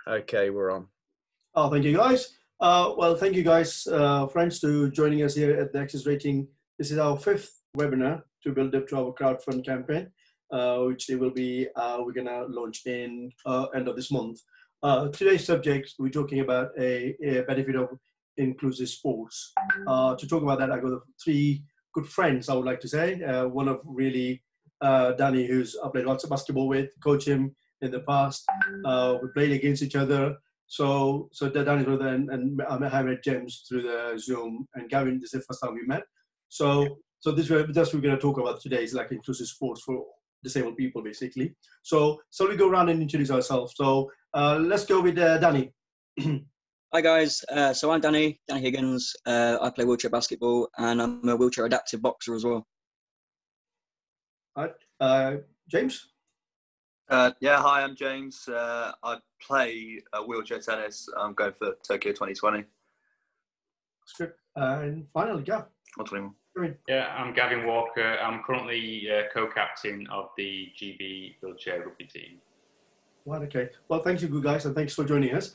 Okay, we're on. Oh, thank you, guys. Well, thank you, guys, friends, to joining us here at the Access Rating. This is our 5th webinar to build up to our crowdfund campaign, which we're going to launch in end of this month. Today's subject, we're talking about a benefit of inclusive sports. To talk about that, I got 3 good friends, I would like to say. One of really Danny, who's I played lots of basketball with, coach him in the past. We played against each other. So Danny's brother and I met James through the Zoom, and Gavin, this is the first time we met. So this we're going to talk about today is like inclusive sports for disabled people, basically. So we go around and introduce ourselves. So let's go with Danny. Hi guys, so I'm Danny Higgins. I play wheelchair basketball and I'm a wheelchair adaptive boxer as well. All right, James? Yeah, hi, I'm James. I play wheelchair tennis. I'm going for Tokyo 2020. That's good. And finally, Gav. Yeah, I'm Gavin Walker. I'm currently co-captain of the GB wheelchair rugby team. Right, okay. Well, thank you, good guys, and thanks for joining us.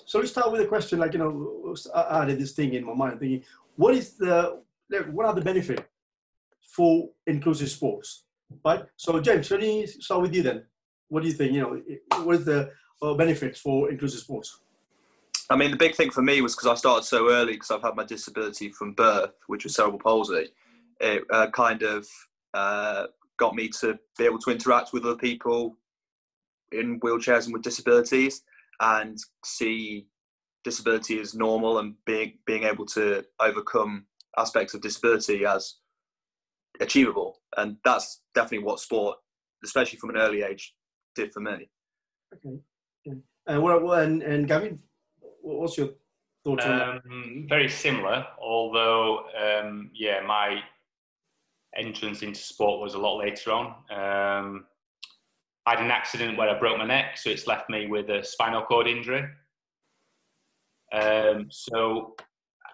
So we start with a question, like, I added this thing in my mind, thinking, what are the benefits for inclusive sports, right? So, James, let me start with you then. What do you think, what is the benefits for inclusive sports? I mean, the big thing for me was because I started so early, because I've had my disability from birth, which was cerebral palsy. It kind of got me to be able to interact with other people in wheelchairs and with disabilities, and see disability as normal, and being able to overcome aspects of disability as achievable. And that's definitely what sport, especially from an early age, did for me. Okay. And Gavin, what's your thoughts on that? Very similar, although my entrance into sport was a lot later on. I had an accident where I broke my neck, so it's left me with a spinal cord injury. So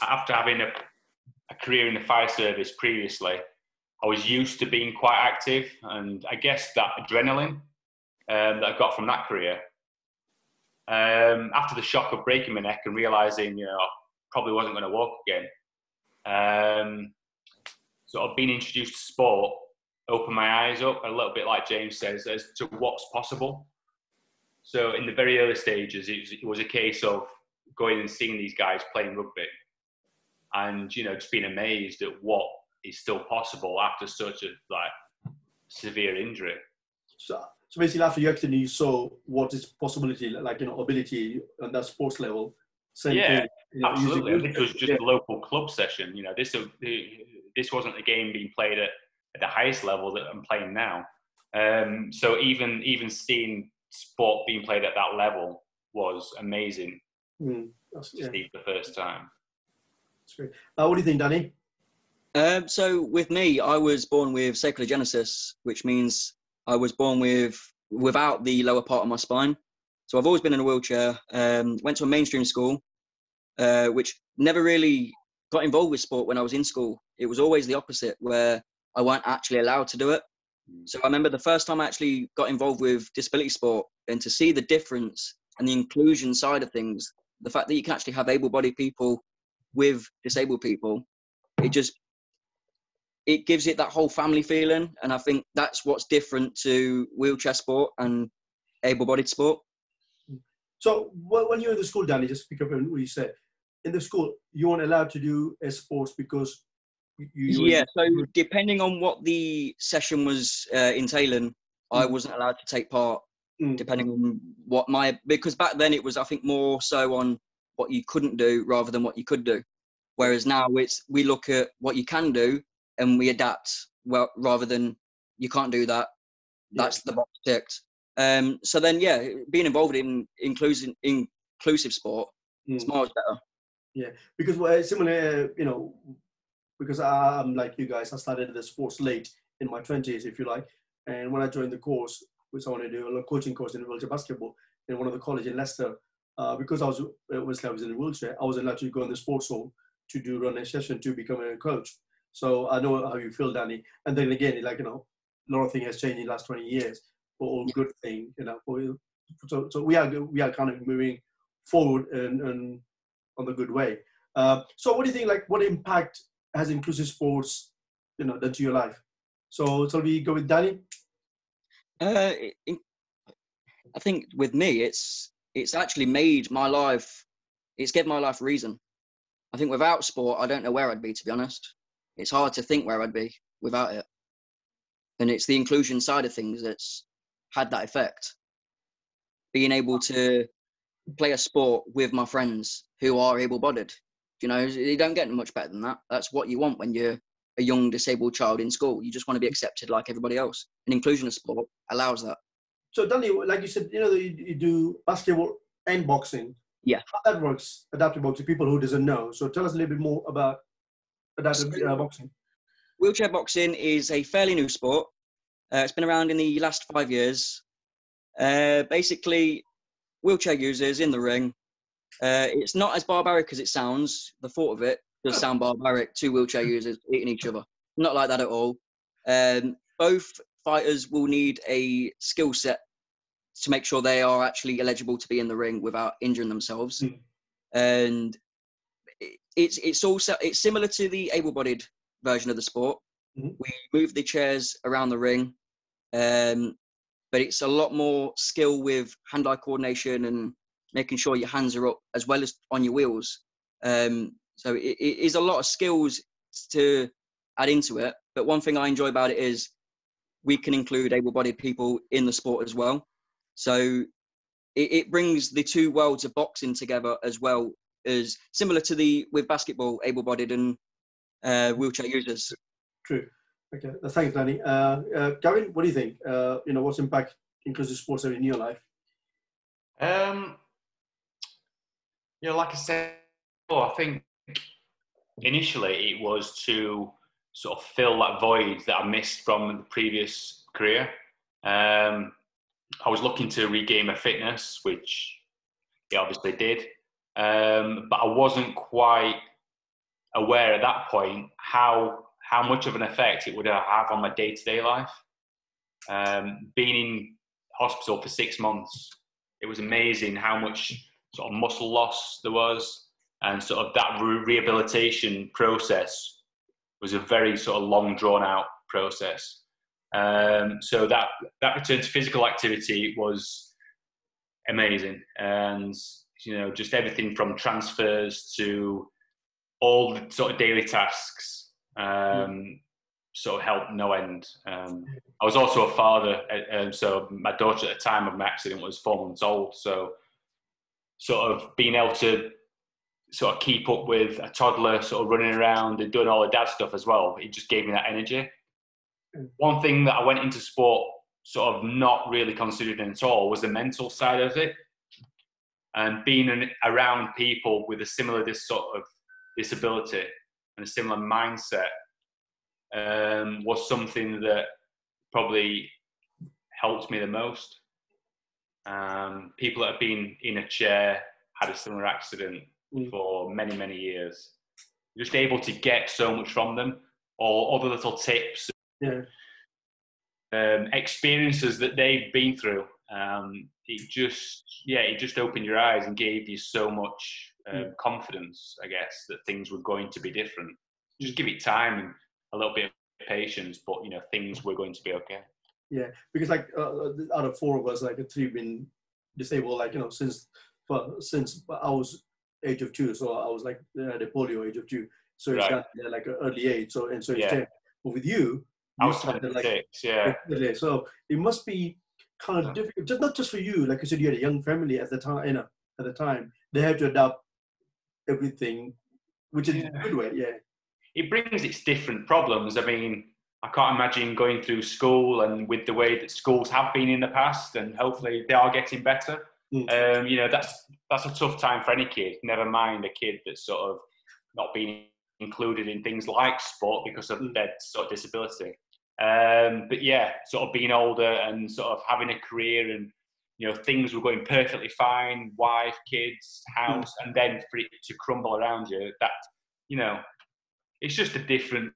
after having a career in the fire service previously, I was used to being quite active, and I guess that adrenaline that I got from that career, after the shock of breaking my neck and realising, probably wasn't going to walk again, sort of being introduced to sport opened my eyes up a little bit, like James says, as to what's possible. So in the very early stages, it was a case of going and seeing these guys playing rugby, and just being amazed at what is still possible after such a severe injury. So basically, after your accident, you saw what is possibility, like ability on that sports level. Same thing, absolutely. This was just a local club session. This wasn't a game being played at the highest level that I'm playing now. So even seeing sport being played at that level was amazing. To see for the first time. That's great. What do you think, Danny? So with me, I was born with sacrogenesis, which means I was born without the lower part of my spine. So I've always been in a wheelchair. Went to a mainstream school, which never really got involved with sport when I was in school. It was always the opposite, where I weren't actually allowed to do it. So I remember the first time I actually got involved with disability sport, and to see the difference and the inclusion side of things, the fact that you can actually have able-bodied people with disabled people, it gives it that whole family feeling. And I think that's what's different to wheelchair sport and able-bodied sport. So when you were in the school, Danny, just to pick up on what you said, in the school, you weren't allowed to do sports because so depending on what the session was entailing, I wasn't allowed to take part, depending on what because back then it was, I think, more so on what you couldn't do rather than what you could do. Whereas now we look at what you can do and we adapt, well, rather than you can't do that. That's the box ticked. So then, being involved in inclusive sport is much better. Yeah, because similar, because I'm like you guys, I started the sports late in my 20s, if you like. And when I joined the course, which I want to do a coaching course in wheelchair basketball in one of the college in Leicester, because I was in a wheelchair, I was allowed to go in the Sportszone to run a session to become a coach. So I know how you feel, Danny. And then again, a lot of things has changed in the last 20 years for all good things, so we are kind of moving forward and on the good way. So what do you think, like, what impact has inclusive sports, done to your life? So shall we go with Danny? I think with me, it's actually made my life, it's given my life a reason. I think without sport, I don't know where I'd be, to be honest. It's hard to think where I'd be without it. And it's the inclusion side of things that's had that effect. Being able to play a sport with my friends who are able-bodied. You don't get much better than that. That's what you want when you're a young disabled child in school. You just want to be accepted like everybody else. And inclusion of sport allows that. So Danny, like you said, you do basketball and boxing. Yeah. How that works, adaptive boxing, people who doesn't know. So tell us a little bit more about adaptive boxing. Wheelchair boxing is a fairly new sport. It's been around in the last 5 years. Basically, wheelchair users in the ring. It's not as barbaric as it sounds. The thought of it does sound barbaric, 2 wheelchair users eating each other. Not like that at all. Both fighters will need a skill set to make sure they are actually eligible to be in the ring without injuring themselves. And it's similar to the able-bodied version of the sport. We move the chairs around the ring, but it's a lot more skill with hand-eye coordination and making sure your hands are up as well as on your wheels. So it is a lot of skills to add into it. But one thing I enjoy about it is we can include able-bodied people in the sport as well. So it brings the two worlds of boxing together, as well as similar to with basketball, able-bodied and wheelchair users. True. Okay. Thanks, Danny. Gavin, what do you think? What's impact inclusive sports have in your life? Like I said, I think initially it was to sort of fill that void that I missed from the previous career. I was looking to regain my fitness, which it obviously did. But I wasn't quite aware at that point how much of an effect it would have on my day-to-day life. Being in hospital for 6 months, it was amazing how much sort of muscle loss there was, and sort of that rehabilitation process was a very sort of long, drawn-out process. So that return to physical activity was amazing, and just everything from transfers to all the sort of daily tasks sort of helped no end. I was also a father, so my daughter at the time of my accident was 4 months old, so sort of being able to sort of keep up with a toddler sort of running around and doing all the dad stuff as well, it just gave me that energy. One thing that I went into sport sort of not really considering at all was the mental side of it, and being around people with a similar sort of disability and a similar mindset was something that probably helped me the most. People that have been in a chair, had a similar accident for many, many years, just able to get so much from them, or other little tips, experiences that they've been through. It just opened your eyes and gave you so much confidence, I guess, that things were going to be different. Just give it time and a little bit of patience, but things were going to be okay. Yeah, because like out of 4 of us, like 3 have been disabled, like since I was age of 2, so I was like at a polio age of 2, so it's got like an early age, so it's 10. But with you started like 6, so it must be kind of difficult, not just for you, like you said, you had a young family at the time. At the time, they had to adapt everything, which is a good way. It brings its different problems. I mean, I can't imagine going through school and with the way that schools have been in the past, and hopefully they are getting better. That's a tough time for any kid, never mind a kid that's sort of not being included in things like sport because of their sort of disability. But sort of being older and sort of having a career, and things were going perfectly fine, wife, kids, house, and then for it to crumble around you, that it's just a different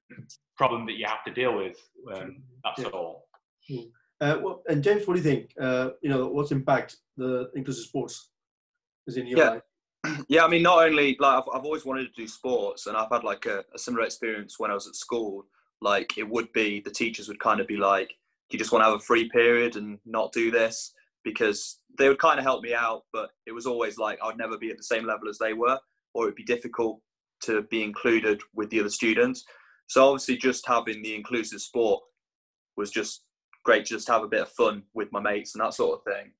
problem that you have to deal with. That's all. And James, what do you think? What's impact the inclusive sports is in your life? Yeah, I mean, not only like I've always wanted to do sports, and I've had like a similar experience when I was at school. Like it would be the teachers would kind of be like, "Do you just want to have a free period and not do this?" Because they would kind of help me out, but it was always like I would never be at the same level as they were, or it'd be difficult to be included with the other students. So obviously, just having the inclusive sport was just great, just to have a bit of fun with my mates and that sort of thing.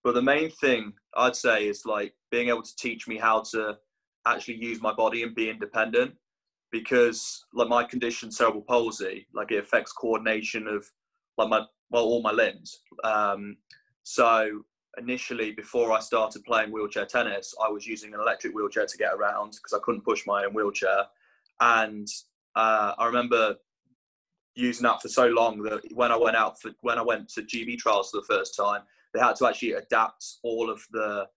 But the main thing I'd say is like being able to teach me how to actually use my body and be independent, because like my condition, cerebral palsy, like it affects coordination of like all my limbs. So initially, before I started playing wheelchair tennis, I was using an electric wheelchair to get around because I couldn't push my own wheelchair. And I remember using that for so long that when I went to GB trials for the first time, they had to actually adapt all of the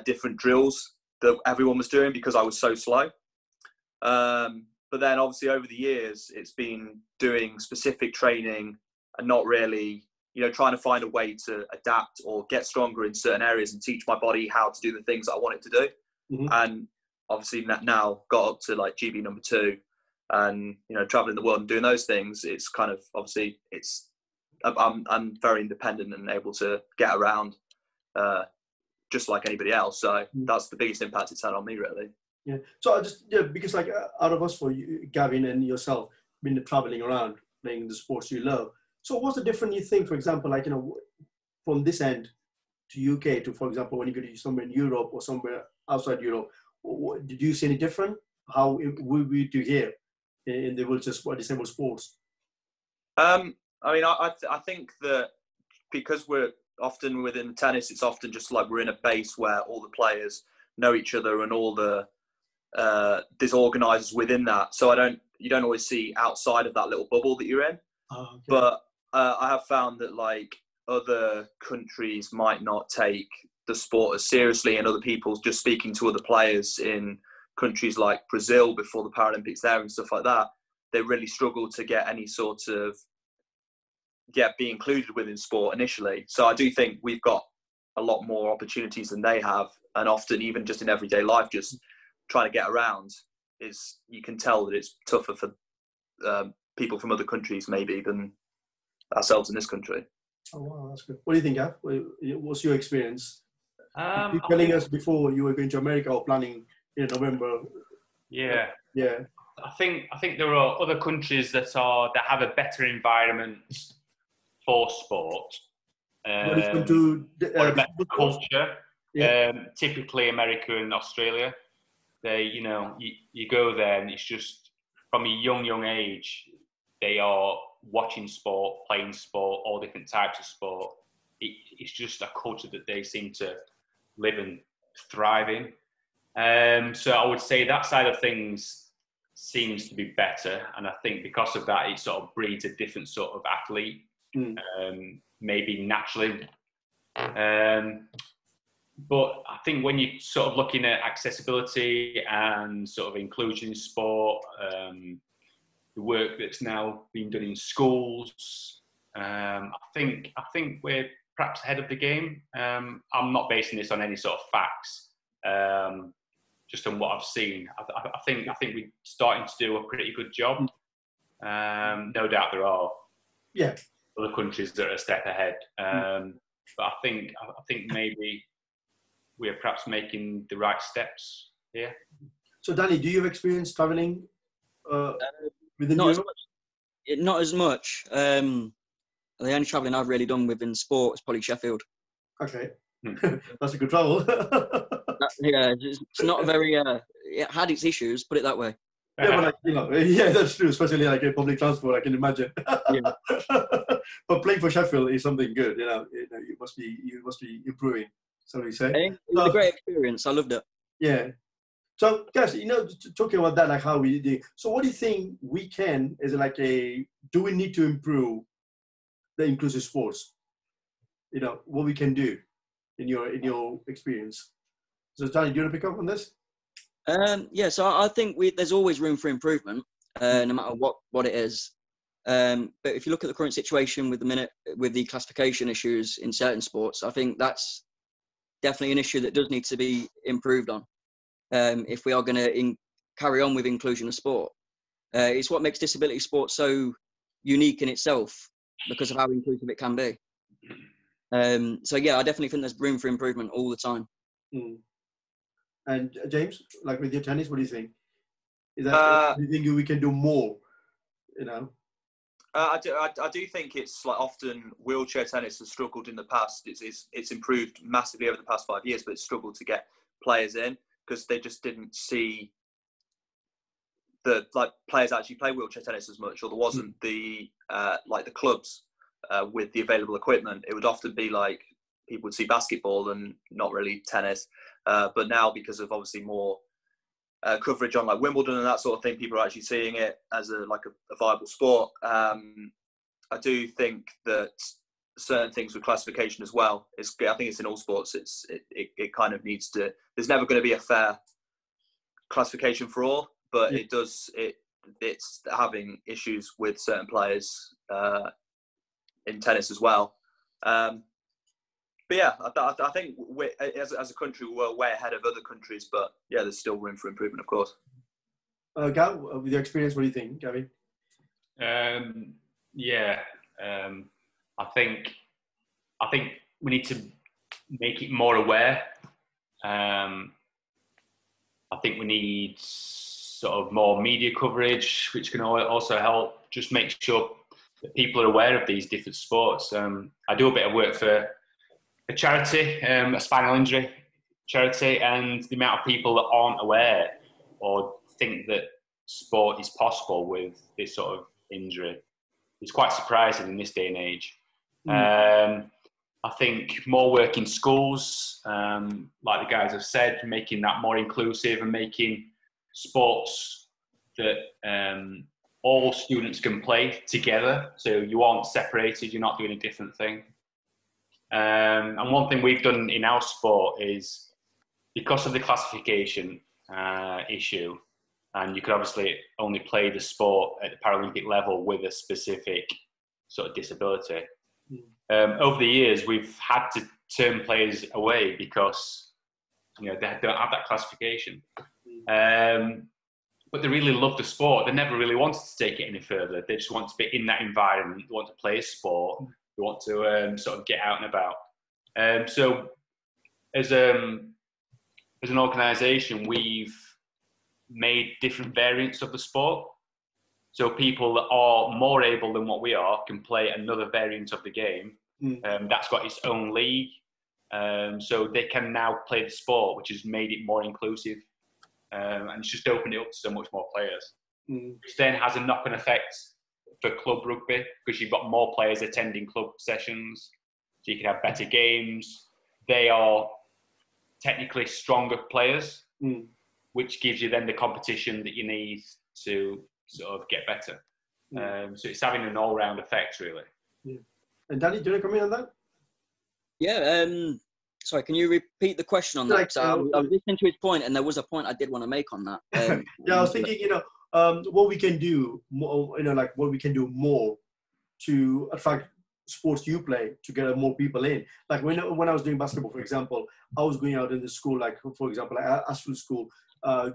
different drills that everyone was doing because I was so slow. But then obviously over the years, it's been doing specific training and not really, trying to find a way to adapt or get stronger in certain areas and teach my body how to do the things that I want it to do. Mm-hmm. And obviously now got up to like GB number 2 and, traveling the world and doing those things. It's kind of, obviously I'm very independent and able to get around just like anybody else. So that's the biggest impact it's had on me, really. Yeah. So because like out of us, for you, Gavin and yourself, been traveling around playing the sports you love. So what's the difference you think, for example, like, from this end to UK to, for example, when you go to somewhere in Europe or somewhere outside Europe, did you see any different? How would we do here in the disabled sports? I mean, I think that because we're often within tennis, it's often just like we're in a base where all the players know each other and all the disorganizers within that. So you don't always see outside of that little bubble that you're in. Oh, okay. But I have found that like other countries might not take the sport as seriously, and other people just speaking to other players in countries like Brazil before the Paralympics there and stuff like that, they really struggle to get any sort of be included within sport initially. So I do think we've got a lot more opportunities than they have, and often even just in everyday life, just trying to get around you can tell that it's tougher for people from other countries maybe than ourselves in this country. Oh wow, that's good. What do you think, Gav? What's your experience? You were telling us before you were going to America or planning in November. Yeah. Yeah. I think there are other countries that have a better environment for sport. When it comes to or a better culture. Yeah. Typically America and Australia. They, you go there and it's just from a young age, they are watching sport, playing sport, all different types of sport. It's just a culture that they seem to live and thrive in. So I would say that side of things seems to be better. And I think because of that, it sort of breeds a different sort of athlete, maybe naturally. But I think when you're sort of looking at accessibility and sort of inclusion in sport, the work that's now being done in schools, I think we're perhaps ahead of the game. I'm not basing this on any sort of facts, just on what I've seen. I think we're starting to do a pretty good job. No doubt there are other countries that are a step ahead, but I think maybe we're perhaps making the right steps here. So, Danny, do you have experience traveling within not Europe? Not as much. The only traveling I've really done within sport is probably Sheffield. Okay. That's a good travel. Yeah, it's not very... it had its issues, put it that way. Yeah, but that's true, especially like in public transport, I can imagine. Yeah. But playing for Sheffield is something good, you must be improving. So you say? It was a great experience. I loved it. Yeah. So, guys, talking about that, like how we do. So, what do you think we can? Is it like do we need to improve the inclusive sports? What we can do in your experience. So, Danny, do you want to pick up on this? Yeah. So I think there's always room for improvement, no matter what it is. But if you look at the current situation with the classification issues in certain sports, I think that's definitely an issue that does need to be improved on. If we are going to carry on with inclusion of sport, it's what makes disability sport so unique in itself because of how inclusive it can be. So yeah, I definitely think there's room for improvement all the time. And James, like with your tennis, what do you think? Do you think we can do more? You know, I do think it's like often wheelchair tennis has struggled in the past. It's improved massively over the past 5 years, but it's struggled to get players in because they just didn't see the players actually play wheelchair tennis as much, or there wasn't the clubs with the available equipment. It would often be like people would see basketball and not really tennis. But now, because of obviously more coverage on like Wimbledon and that sort of thing, people are actually seeing it as a viable sport. I do think that certain things with classification as well. I think it's in all sports. It kind of needs to. There's never going to be a fair classification for all, but it's having issues with certain players in tennis as well. But yeah, I think as a country, we're way ahead of other countries. But yeah, there's still room for improvement, of course. Gav, with your experience, what do you think, Gavin? I think we need to make it more aware. I think we need sort of more media coverage, which can also help just make sure that people are aware of these different sports. I do a bit of work for a charity, a spinal injury charity, and the amount of people that aren't aware or think that sport is possible with this sort of injury is quite surprising in this day and age. I think more work in schools, like the guys have said, making that more inclusive and making sports that all students can play together, so you aren't separated, you're not doing a different thing. And one thing we've done in our sport is, because of the classification issue, and you could obviously only play the sport at the Paralympic level with a specific sort of disability. Over the years, we've had to turn players away because they don't have that classification. But they really love the sport. They never really wanted to take it any further. They just want to be in that environment. They want to play a sport. They want to sort of get out and about. So as an organisation, we've made different variants of the sport. So people that are more able than what we are can play another variant of the game. That's got its own league. So they can now play the sport, which has made it more inclusive. And it's just opened it up to so much more players. Which then has a knock-on effect for club rugby, because you've got more players attending club sessions, so you can have better games. They are technically stronger players, which gives you then the competition that you need to sort of get better. So it's having an all-round effect, really. And Danny, do you want to comment on that? Yeah. Sorry, can you repeat the question on that? I was listening to his point, and there was a point I did want to make on that. Yeah, I was thinking, what we can do more, what we can do more to attract sports you play to get more people in. Like when I was doing basketball, for example, I was going out in the school, like for example, at Ashfield School,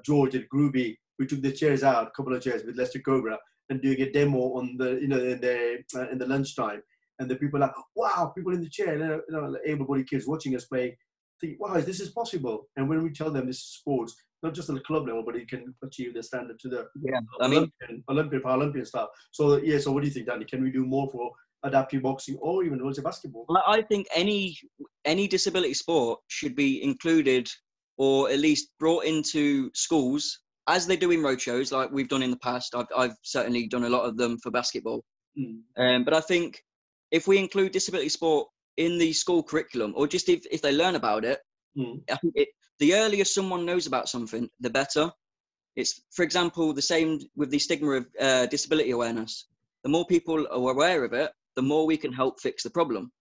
George at Rugby, we took the chairs out, a couple of chairs with Leicester Cobra, and doing a demo on the, in the lunchtime. And the people are like, wow, people in the chair, able-bodied kids watching us play, think, wow, this is possible. And when we tell them this is sports, not just at the club level, but it can achieve the standard to the Olympic, Paralympic stuff. So yeah, so what do you think, Danny? Can we do more for adaptive boxing or even wheelchair basketball? I think any disability sport should be included, or at least brought into schools, as they do in roadshows, like we've done in the past. I've certainly done a lot of them for basketball. But I think if we include disability sport in the school curriculum, or just if they learn about it, I think the earlier someone knows about something, the better. It's, for example, the same with the stigma of disability awareness. The more people are aware of it, the more we can help fix the problem.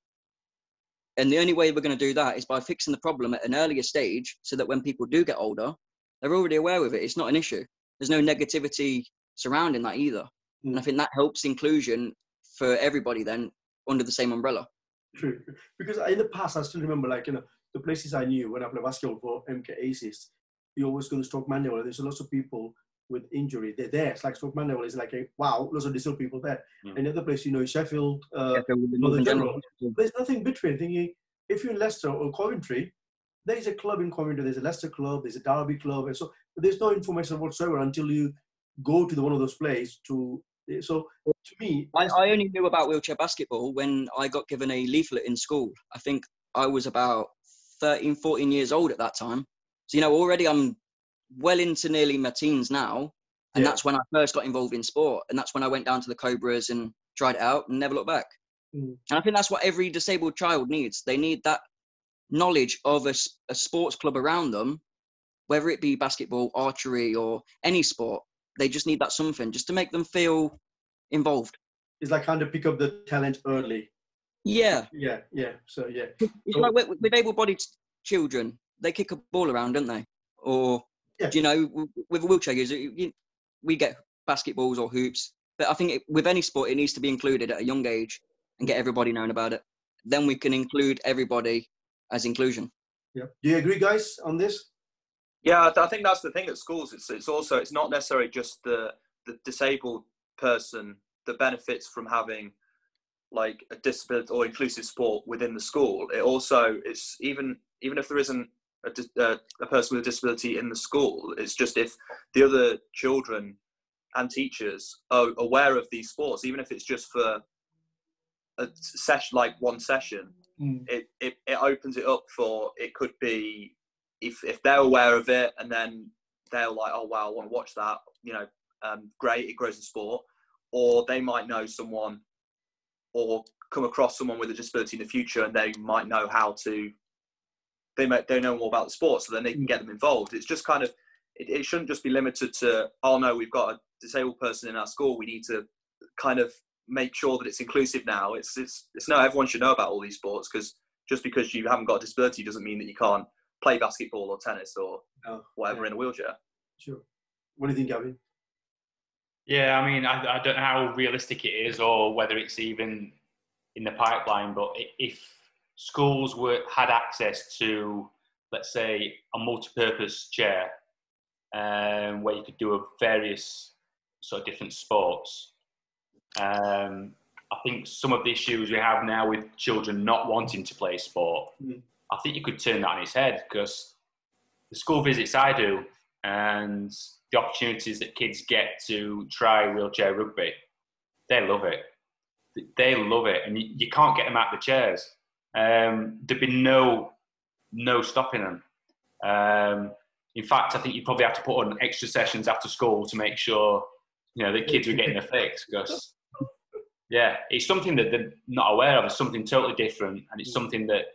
And the only way we're going to do that is by fixing the problem at an earlier stage, so that when people do get older, they're already aware of it. It's not an issue. There's no negativity surrounding that either. And I think that helps inclusion for everybody then under the same umbrella. True. Because in the past, I still remember, like, the places I knew when I played basketball for MK Aces, you always go to Stoke Mandeville. There's lots of people with injury. They're there. It's like Stoke Mandeville is like, wow, lots of disabled people there. And the other place, Sheffield, Northern General, there's nothing between. Thinking, if you're in Leicester or Coventry, there is a club in Coventry. There's a Leicester club. There's a Derby club. And so there's no information whatsoever until you go to one of those places. So to me, I only knew about wheelchair basketball when I got given a leaflet in school. I think I was about 13, 14 years old at that time. So, already I'm well into nearly my teens now. And that's when I first got involved in sport. And that's when I went down to the Cobras and tried it out and never looked back. And I think that's what every disabled child needs. They need that knowledge of a sports club around them, whether it be basketball, archery, or any sport. They just need that something just to make them feel involved. It's like kind of pick up the talent early. Yeah. So, yeah. It's like with able-bodied children, they kick a ball around, don't they? Or, with a wheelchair user, we get basketballs or hoops. But I think with any sport, it needs to be included at a young age and get everybody knowing about it. Then we can include everybody as inclusion. Yeah. Do you agree, guys, on this? Yeah, I think that's the thing at schools. It's not necessarily just the disabled person that benefits from having like a disability or inclusive sport within the school. It's even if there isn't a person with a disability in the school, it's just if the other children and teachers are aware of these sports, even if it's just for a session, like one session, it opens it up for, it could be, if they're aware of it and then they're like, oh wow, I want to watch that, great, it grows the sport. Or they might know someone or come across someone with a disability in the future and they might know they know more about the sport, so then they can get them involved. It's just kind of, it shouldn't just be limited to, oh no, we've got a disabled person in our school, we need to kind of make sure that it's inclusive now. It's no, everyone should know about all these sports, because just because you haven't got a disability doesn't mean that you can't play basketball or tennis or whatever in a wheelchair. Sure. What do you think, Gavin? Yeah, I mean, I don't know how realistic it is or whether it's even in the pipeline, but if schools had access to, let's say, a multi-purpose chair where you could do various sort of different sports, I think some of the issues we have now with children not wanting to play sport, I think you could turn that on its head, because the school visits I do and the opportunities that kids get to try wheelchair rugby, they love it. They love it, and you can't get them out of the chairs. There'd be no stopping them. In fact, I think you probably have to put on extra sessions after school to make sure the kids are getting their fix, because it's something that they're not aware of. It's something totally different, and it's something that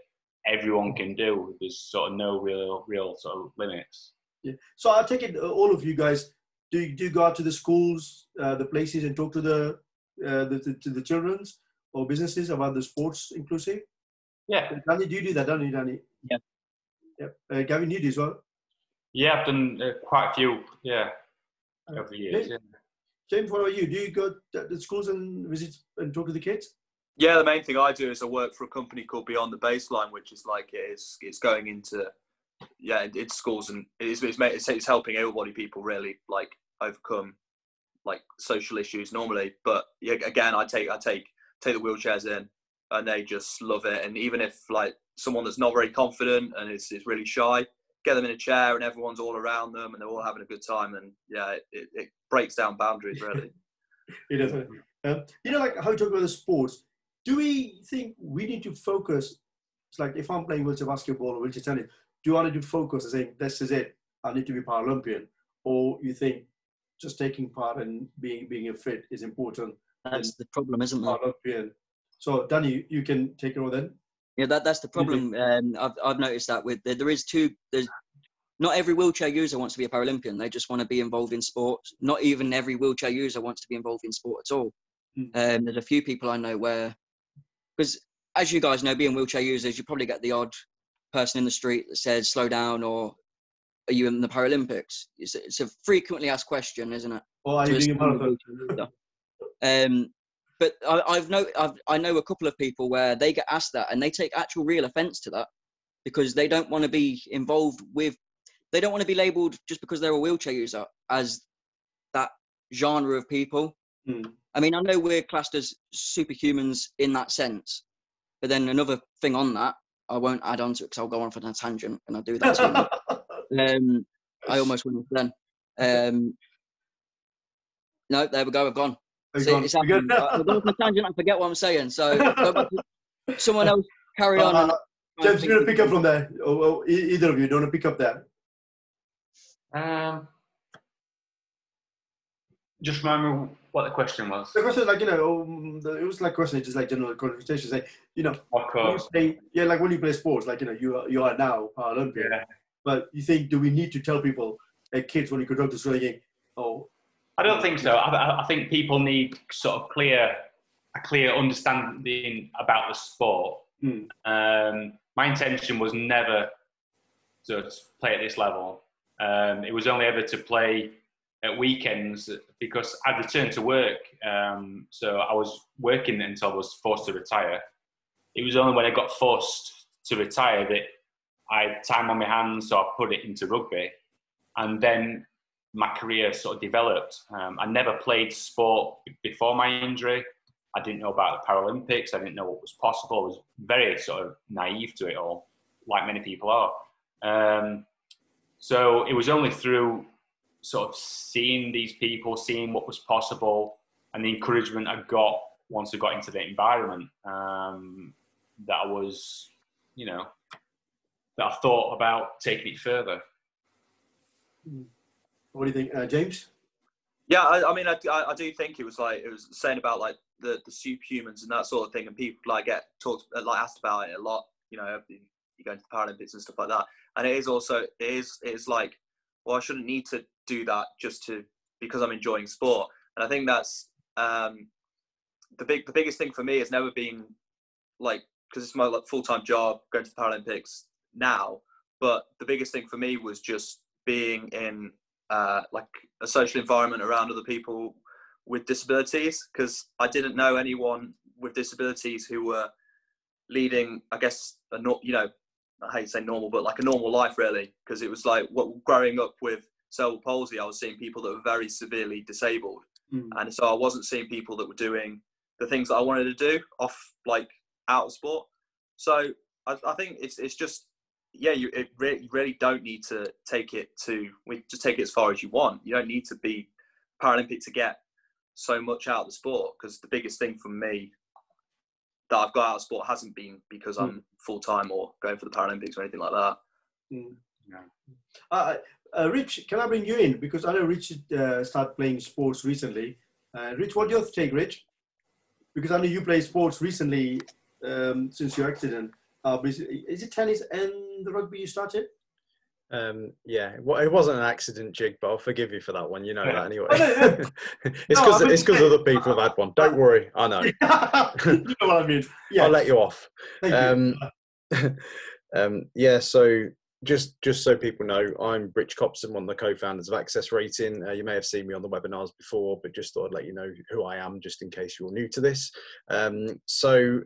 everyone can do. There's sort of no real sort of limits. Yeah. So I take it all of you guys, do you go out to the schools, the places, and talk to the children's or businesses about the sports inclusive? Yeah. Danny, do you do that, don't you, Danny? Yeah. Yep. Gavin, you do as well? Yeah, I've done quite a few, over the years. Yeah. James, what about you? Do you go to the schools and visit and talk to the kids? Yeah, the main thing I do is I work for a company called Beyond the Baseline, which is like it's going into it's schools, and it's helping able-bodied people really like overcome like social issues normally. But again, I take the wheelchairs in, and they just love it. And even if like someone that's not very confident and is really shy, get them in a chair and everyone's all around them and they're all having a good time, and it breaks down boundaries really. It does. Like how you talk about the sports, do we think we need to focus? It's like if I'm playing wheelchair basketball or wheelchair tennis, do I need to focus and saying this is it, I need to be Paralympian? Or you think just taking part and being fit is important? That's the problem, isn't it? Paralympian. So Danny, you can take it over then. Yeah, that's the problem. I've noticed that there's not every wheelchair user wants to be a Paralympian. They just want to be involved in sport. Not even every wheelchair user wants to be involved in sport at all. There's a few people I know because as you guys know, being wheelchair users, you probably get the odd person in the street that says, slow down, or are you in the Paralympics? It's a frequently asked question, isn't it? Or are you doing a marathon? But I know a couple of people where they get asked that and they take actual real offence to that because they don't want to be involved with, they don't want to be labelled just because they're a wheelchair user as that genre of people. I mean, I know we're classed as superhumans in that sense, but then another thing on that, I won't add on to it because I'll go on for a tangent and I'll do that too much. I almost went then. No, there we go, I've gone. See, it's happening. I'll go on a tangent and forget what I'm saying. So go back to someone else, carry on. James, you're going to pick up from there. Either of you, don't want to pick up there. Just remember what the question was. The question, like, it was like question, just like general conversation. Say, of course. Like when you play sports, like, you are now Paralympic. Yeah. But you think, do we need to tell people, like kids, when you go to swimming? I don't think so. I think people need sort of a clear understanding about the sport. My intention was never to play at this level. It was only ever to play at weekends because I'd returned to work. So I was working until I was forced to retire. It was only when I got forced to retire that I had time on my hands, so I put it into rugby. And then my career sort of developed. I never played sport before my injury. I didn't know about the Paralympics. I didn't know what was possible. I was very sort of naive to it all, like many people are. So it was only through sort of seeing these people, seeing what was possible, and the encouragement I got once I got into the environment, that I was, that I thought about taking it further. What do you think, James? Yeah, I mean, I do think it was saying about like the superhumans and that sort of thing, and people get asked about it a lot. You go into the Paralympics and stuff like that, and it is like, well, I shouldn't need to do that just because I'm enjoying sport. And I think that's the biggest thing for me has never been like, because it's my full-time job going to the Paralympics now, but the biggest thing for me was just being in like a social environment around other people with disabilities, because I didn't know anyone with disabilities who were leading, I guess, I hate to say normal, but like a normal life really, because it was like growing up with cerebral palsy, I was seeing people that were very severely disabled, and so I wasn't seeing people that were doing the things that I wanted to do out of sport. So I think it's just, you really don't need to take it just take it as far as you want. You don't need to be Paralympic to get so much out of the sport, because the biggest thing for me that I've got out of sport hasn't been because I'm full-time or going for the Paralympics or anything like that. Rich, can I bring you in? Because I know Rich started playing sports recently. Rich, what do you take, Rich? Because I know you play sports recently since your accident. Is it tennis and the rugby you started? Yeah, well, it wasn't an accident, Jig, but I'll forgive you for that one. You know that anyway. It's because other people have had one. Don't worry, I know. You know what I mean? Yeah. I'll let you off. Thank you. Yeah, so just so people know, I'm Rich Copson, one of the co-founders of Access Rating. You may have seen me on the webinars before, but just thought I'd let you know who I am, just in case you're new to this. So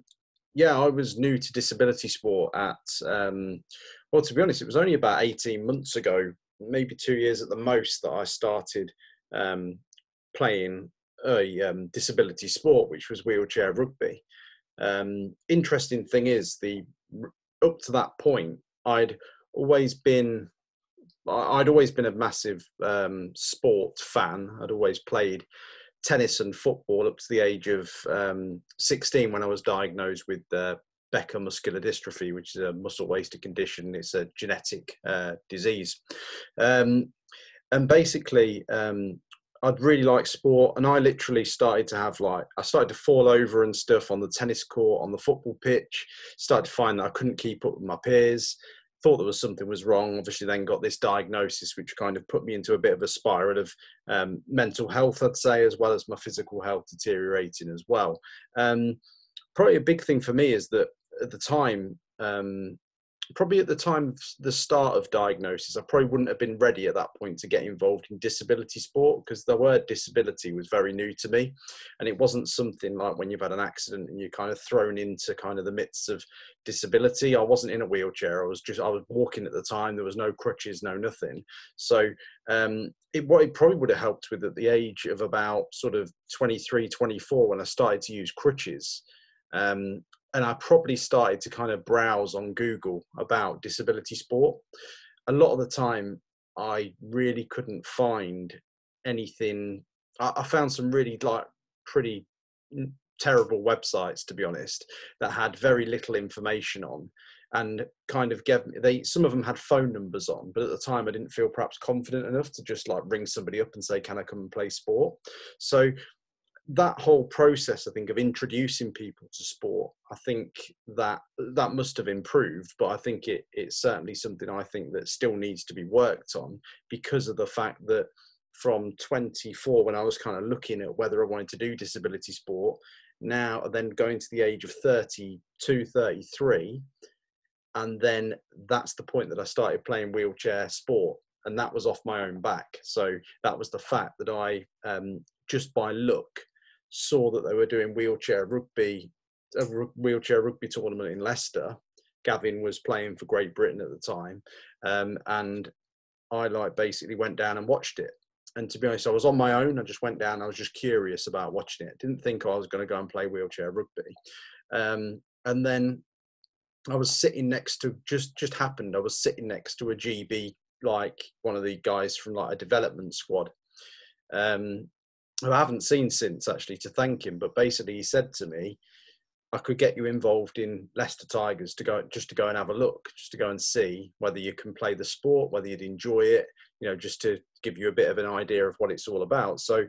yeah, I was new to disability sport at, well, to be honest, it was only about 18 months ago, maybe 2 years at the most, that I started playing a disability sport, which was wheelchair rugby. Interesting thing is, up to that point, I'd always been a massive sport fan. I'd always played tennis and football up to the age of 16 when I was diagnosed with Becker muscular dystrophy, which is a muscle wasted condition. It's a genetic disease. And basically, I'd really like sport, and I literally started to have I started to fall over and stuff on the tennis court, on the football pitch, started to find that I couldn't keep up with my peers, thought there was something was wrong, obviously then got this diagnosis, which kind of put me into a bit of a spiral of mental health, I'd say, as well as my physical health deteriorating as well. Probably a big thing for me is that at the time, probably at the time of the start of diagnosis, I probably wouldn't have been ready at that point to get involved in disability sport, because the word disability was very new to me. And it wasn't something like when you've had an accident and you're kind of thrown into kind of the midst of disability. I wasn't in a wheelchair. I was walking at the time. There was no crutches, no nothing. So what it probably would have helped with at the age of about sort of 23, 24, when I started to use crutches. And I probably started to kind of browse on Google about disability sport. A lot of the time, I really couldn't find anything. I found some really pretty terrible websites, to be honest, that had very little information on, and kind of some of them had phone numbers on, but at the time I didn't feel perhaps confident enough to just like ring somebody up and say, can I come and play sport? So that whole process, I think, of introducing people to sport, I think that must have improved, but I think it's certainly something I think that still needs to be worked on, because of the fact that from 24, when I was kind of looking at whether I wanted to do disability sport, now then going to the age of 32, 33, and then that's the point that I started playing wheelchair sport, and that was off my own back. So that was the fact that I, just by look, saw that they were doing wheelchair rugby tournament in Leicester. Gavin was playing for Great Britain at the time, and I basically went down and watched it. And to be honest, I was on my own. I just went down. I was just curious about watching it. Didn't think I was going to go and play wheelchair rugby. And then I was sitting next to, just happened, I was sitting next to a GB, like one of the guys from like a development squad, who I haven't seen since, actually, to thank him. But basically he said to me, I could get you involved in Leicester Tigers to go and have a look, just to go and see whether you can play the sport, whether you'd enjoy it, just to give you a bit of an idea of what it's all about. So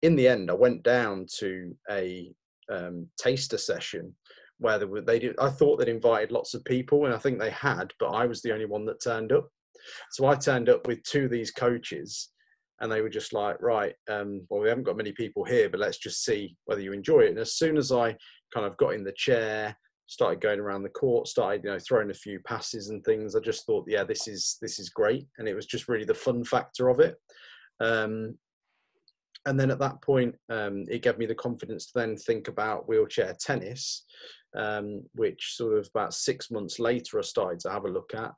in the end, I went down to a taster session where I thought they'd invited lots of people, and I think they had, but I was the only one that turned up. So I turned up with two of these coaches, and they were just like, right, well, we haven't got many people here, but let's just see whether you enjoy it. And as soon as I kind of got in the chair, started going around the court, started, throwing a few passes and things, I just thought, yeah, this is great. And it was just really the fun factor of it. And then at that point, it gave me the confidence to then think about wheelchair tennis, which sort of about 6 months later I started to have a look at,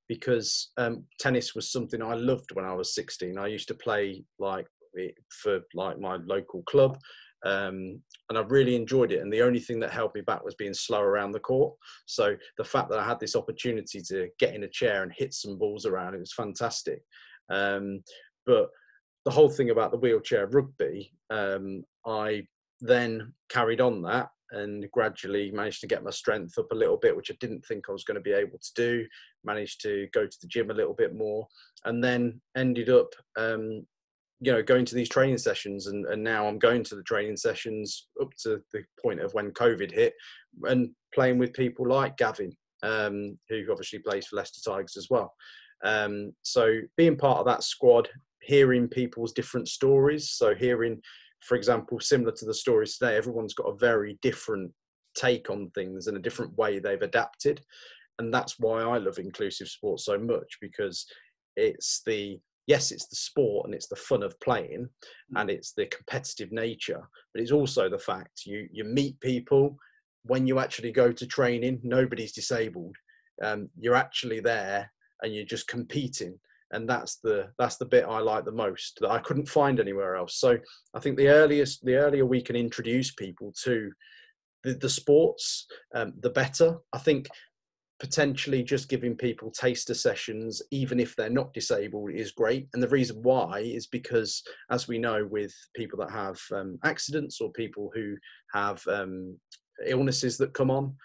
because tennis was something I loved when I was 16. I used to play for my local club, and I really enjoyed it. And the only thing that held me back was being slow around the court. So the fact that I had this opportunity to get in a chair and hit some balls around, it was fantastic. But the whole thing about the wheelchair rugby, I then carried on that and gradually managed to get my strength up a little bit, which I didn't think I was going to be able to do. Managed to go to the gym a little bit more, and then ended up, going to these training sessions. And now I'm going to the training sessions up to the point of when COVID hit, and playing with people like Gavin, who obviously plays for Leicester Tigers as well. So being part of that squad, hearing people's different stories. So hearing, for example, similar to the stories today, everyone's got a very different take on things and a different way they've adapted. And that's why I love inclusive sport so much, because it's the sport and it's the fun of playing and it's the competitive nature, but it's also the fact you meet people when you actually go to training. Nobody's disabled. You're actually there and you're just competing. And that's the bit I like the most, that I couldn't find anywhere else. So I think the earlier we can introduce people to the sports, the better. I think potentially just giving people taster sessions, even if they're not disabled, is great. And the reason why is because, as we know, with people that have accidents or people who have illnesses that come on,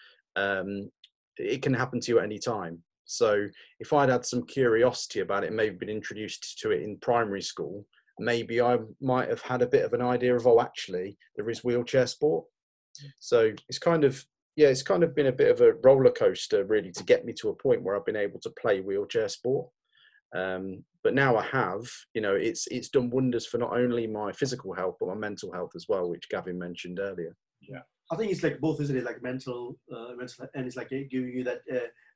it can happen to you at any time. So if I'd had some curiosity about it, maybe been introduced to it in primary school, maybe I might have had a bit of an idea of, actually, there is wheelchair sport. So it's kind of been a bit of a roller coaster, really, to get me to a point where I've been able to play wheelchair sport. But now I have, it's done wonders for not only my physical health, but my mental health as well, which Gavin mentioned earlier. Yeah. I think it's like both, isn't it? Like mental, and it's like giving you that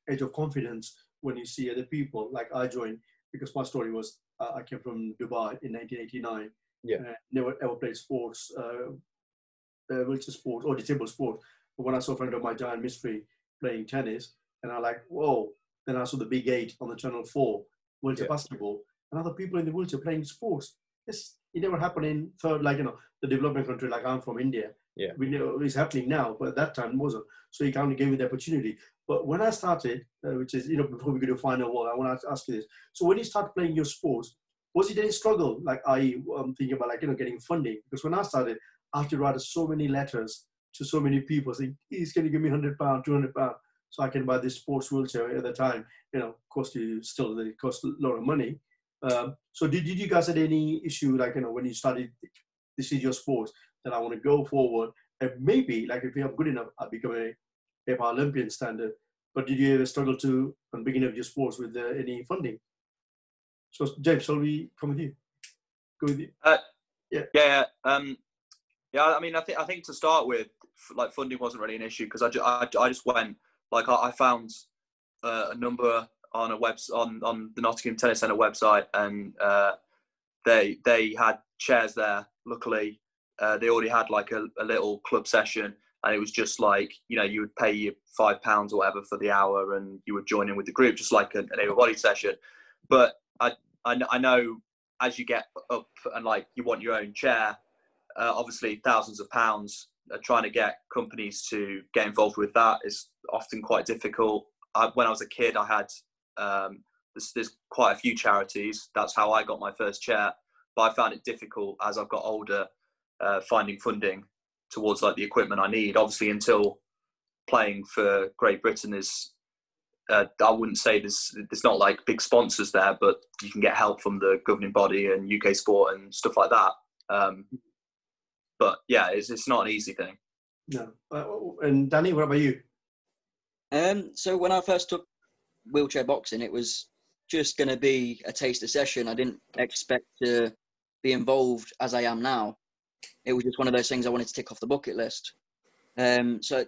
edge of confidence when you see other people. Like I joined because my story was I came from Dubai in 1989. Yeah. Never ever played sports, wheelchair sports or disabled sport. But when I saw a friend of mine, Giant Mystery, playing tennis, and I like, whoa. Then I saw the Big 8 on the Channel 4, wheelchair basketball, and other people in the wheelchair playing sports. It never happened in the developing country like I'm from India. Yeah. We know it's happening now, but at that time it wasn't. So he kind of gave me the opportunity. But when I started, which is, before we go to final wall, I want to ask you this. So when you start playing your sports, was it any struggle? Like I'm thinking about getting funding. Because when I started, I had to write so many letters to so many people saying, he's going to give me £100, £200, so I can buy this sports wheelchair at the time. They cost a lot of money. So did you guys have any issue, when you started, this is your sports, that I want to go forward, and maybe, if I'm good enough, I'll become a Paralympian standard. But did you ever struggle to, on the beginning of your sports, with any funding? So James, shall we come with you? Go with you. Yeah. I mean, I think to start with, funding wasn't really an issue because I just went. I found a number on a on the Nottingham Tennis Centre website, and they had chairs there. Luckily, they already had a little club session, and it was just you would pay you £5 or whatever for the hour, and you would join in with the group, just like an able body session. But I know as you get up and you want your own chair, obviously thousands of pounds. Trying to get companies to get involved with that is often quite difficult. When I was a kid, I had there's quite a few charities. That's how I got my first chair. But I found it difficult as I've got older, finding funding towards the equipment I need. Obviously, until playing for Great Britain is, I wouldn't say there's not big sponsors there, but you can get help from the governing body and UK Sport and stuff like that. But yeah, it's not an easy thing. No. And Danny, what about you? So when I first took wheelchair boxing, it was just going to be a taster session. I didn't expect to be involved as I am now. It was just one of those things I wanted to tick off the bucket list. So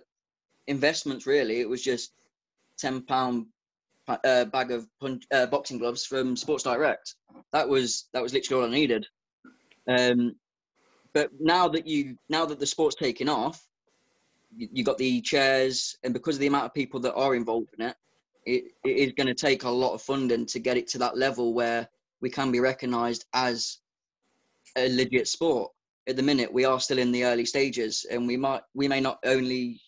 investments, really, it was just £10 bag of boxing gloves from Sports Direct. That was literally all I needed. But now that the sport's taken off, you got the chairs, and because of the amount of people that are involved in it, it is going to take a lot of funding to get it to that level where we can be recognised as a legit sport. At the minute, we are still in the early stages, and we may not only.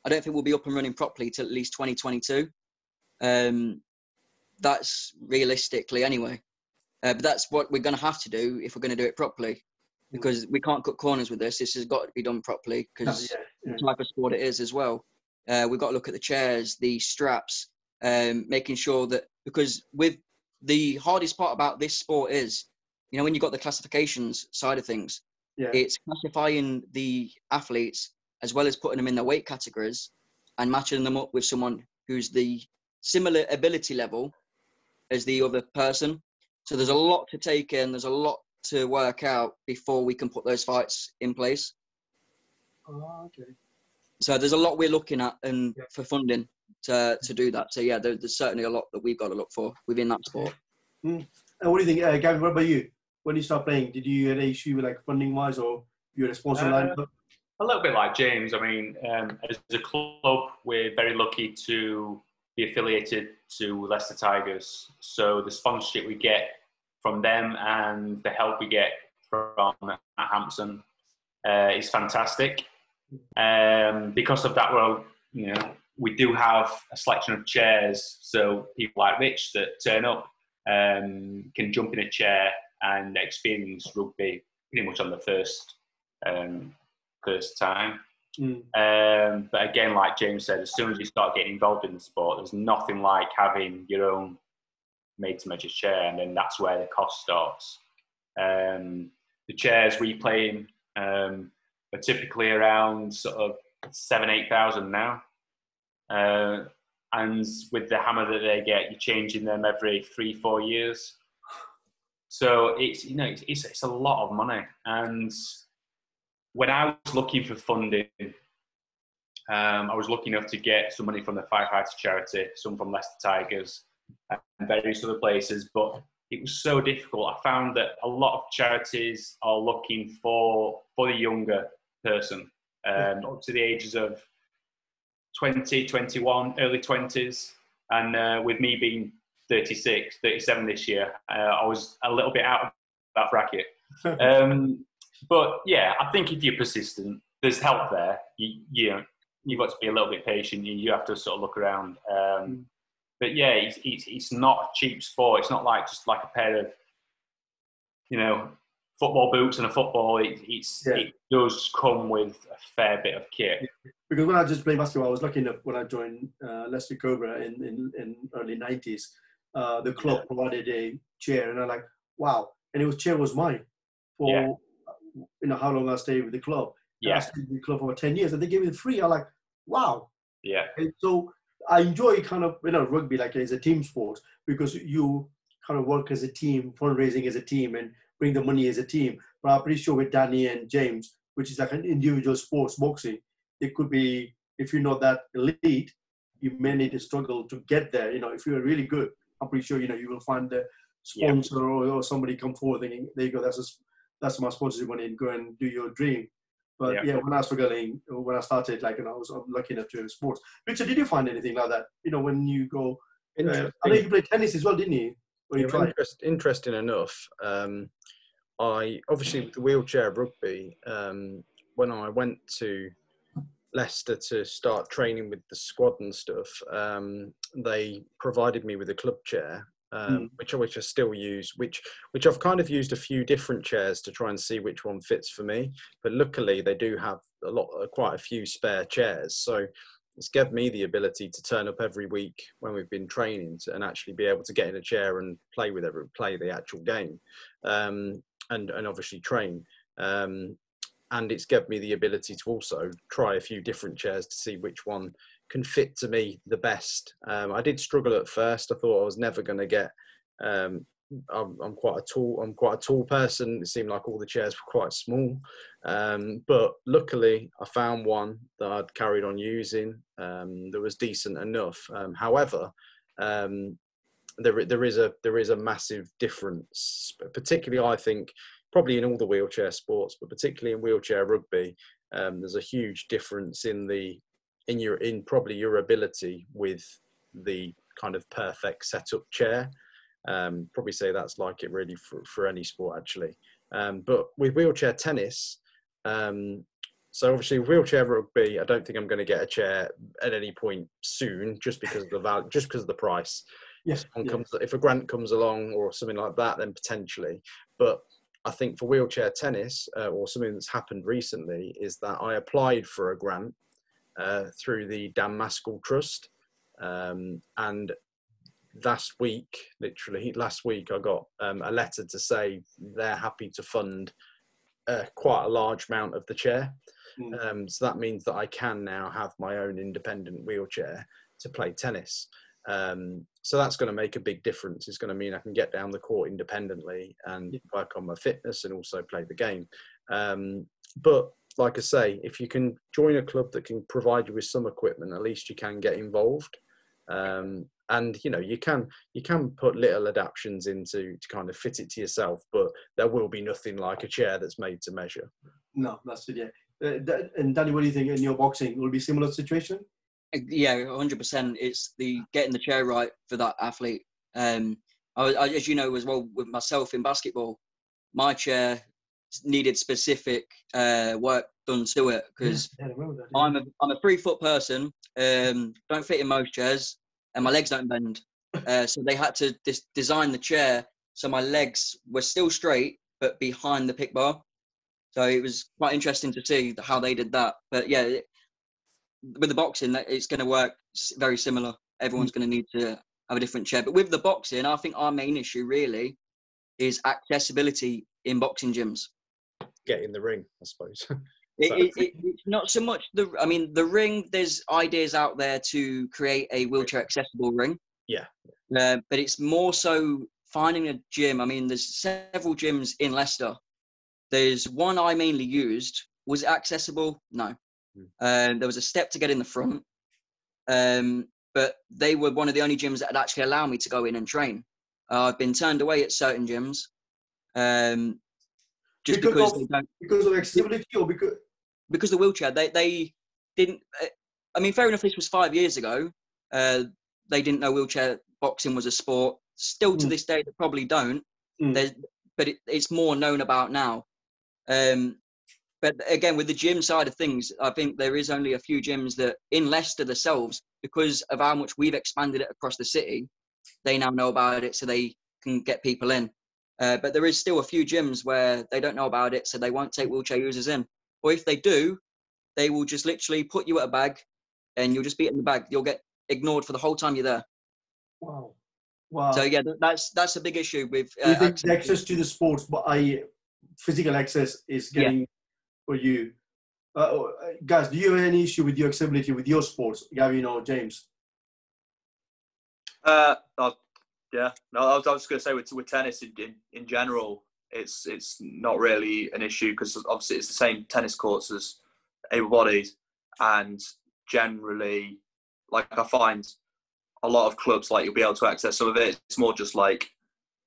I don't think we'll be up and running properly till at least 2022. That's realistically anyway. But that's what we're going to have to do if we're going to do it properly. Because we can't cut corners with this. This has got to be done properly because the type of sport it is as well. We've got to look at the chairs, the straps, making sure that, because with the hardest part about this sport is, when you've got the classifications side of things, it's classifying the athletes as well as putting them in their weight categories and matching them up with someone who's the similar ability level as the other person. So there's a lot to take in. There's a lot to work out before we can put those fights in place. Okay. So there's a lot we're looking at and for funding to do that. So yeah, there's certainly a lot that we've got to look for within that sport. And what do you think, Gavin? What about you? When you start playing, did you have an issue with funding wise, or you had a sponsor line? A little bit like James. I mean, as a club, we're very lucky to be affiliated to Leicester Tigers. So the sponsorship we get from them and the help we get from Hampson is fantastic. Because of that, we do have a selection of chairs, so people like Rich that turn up can jump in a chair and experience rugby pretty much on the first time. But again, like James said, as soon as you start getting involved in the sport, there's nothing like having your own made-to-measure chair, and then that's where the cost starts. The chairs we play in are typically around sort of 7,000-8,000 now, and with the hammer that they get, you're changing them every 3-4 years. So it's a lot of money. And when I was looking for funding, I was lucky enough to get some money from the Firefighter charity, some from Leicester Tigers, and various other places. But it was so difficult. I found that a lot of charities are looking for the younger person, up to the ages of 20, 21, early 20s. And with me being 36, 37 this year, I was a little bit out of that bracket. But yeah, I think if you're persistent, there's help there. You've got to be a little bit patient. You have to sort of look around. But yeah, it's not a cheap sport. It's not like just like a pair of, football boots and a football. It does come with a fair bit of kit. Yeah. Because when I just played basketball, I was lucky enough when I joined Leicester Cobra in early 90s. The club provided a chair, and I'm like, wow. And chair was mine for how long I stayed with the club. Yeah. I stayed with the club for 10 years, and they gave me it free. I'm like, wow. Yeah. And so I enjoy kind of, rugby like as a team sport, because you kind of work as a team, fundraising as a team, and bring the money as a team. But I'm pretty sure with Danny and James, which is like an individual sports, boxing, it could be, if you're not that elite, you may need to struggle to get there. If you're really good, I'm pretty sure, you will find the sponsor or somebody come forward thinking, there you go, that's my sponsorship money, and go and do your dream. But when I was struggling, when I started, I'm lucky enough to sports. Richard, did you find anything like that? When you go, I know you played tennis as well, didn't you? Interesting enough. I obviously with the wheelchair rugby. When I went to Leicester to start training with the squad and stuff, they provided me with a club chair. Which I still use, which I've kind of used a few different chairs to try and see which one fits for me. But luckily, they do have quite a few spare chairs, so it's given me the ability to turn up every week when we've been training and actually be able to get in a chair and play the actual game, and obviously train. And it's given me the ability to also try a few different chairs to see which one can fit to me the best. I did struggle at first. I thought I was never going to get. I'm quite a tall person. It seemed like all the chairs were quite small, but luckily I found one that I'd carried on using that was decent enough. However, there is a massive difference, particularly I think probably in all the wheelchair sports, but particularly in wheelchair rugby. There's a huge difference in probably your ability with the kind of perfect setup chair. Probably say that's like it really for any sport actually. But with wheelchair tennis, so obviously wheelchair rugby, I don't think I'm going to get a chair at any point soon, just because of the value, just because of the price. Yes. If a grant comes along or something like that, then potentially. But I think for wheelchair tennis, or something that's happened recently, is that I applied for a grant through the Dan Maskell Trust, and last week I got a letter to say they're happy to fund quite a large amount of the chair. So that means that I can now have my own independent wheelchair to play tennis. So that's going to make a big difference. It's going to mean I can get down the court independently and work on my fitness and also play the game. But like I say, if you can join a club that can provide you with some equipment, at least you can get involved. And you can put little adaptations into to kind of fit it to yourself, but there will be nothing like a chair that's made to measure. No, that's it. Yeah. And Danny, what do you think in your boxing? Will it be a similar situation? Yeah, 100%. It's the getting the chair right for that athlete. I, as you know as well, with myself in basketball, my chair needed specific work done to it because I'm a 3-foot person, don't fit in most chairs, and my legs don't bend. So they had to design the chair so my legs were still straight but behind the pick bar. So it was quite interesting to see how they did that. But yeah, with the boxing, it's going to work very similar. Everyone's going to need to have a different chair. But with the boxing, I think our main issue really is accessibility in boxing gyms. Get in the ring, I suppose. It's not so much the ring. There's ideas out there to create a wheelchair accessible ring. Yeah. But it's more so finding a gym. I mean, there's several gyms in Leicester. There's one I mainly used. Was it accessible? No. There was a step to get in the front. But they were one of the only gyms that had actually allowed me to go in and train. I've been turned away at certain gyms. Just because of accessibility, or because the wheelchair, they didn't. I mean, fair enough. This was 5 years ago. They didn't know wheelchair boxing was a sport. Still to this day, they probably don't. But it's more known about now. But again, with the gym side of things, I think there is only a few gyms that in Leicester themselves, because of how much we've expanded it across the city, they now know about it, so they can get people in. But there is still a few gyms where they don't know about it, so they won't take wheelchair users in. Or if they do, they will just literally put you at a bag and you'll just be in the bag. You'll get ignored for the whole time you're there. Wow. So yeah, that's a big issue with you think access to the sports, but physical access is getting for you. Guys, do you have any issue with your accessibility with your sports, Gavin or James? Yeah, no, I was just going to say with tennis in general, it's not really an issue because obviously it's the same tennis courts as able-bodied, and generally, like I find a lot of clubs, like you'll be able to access some of it. It's more just like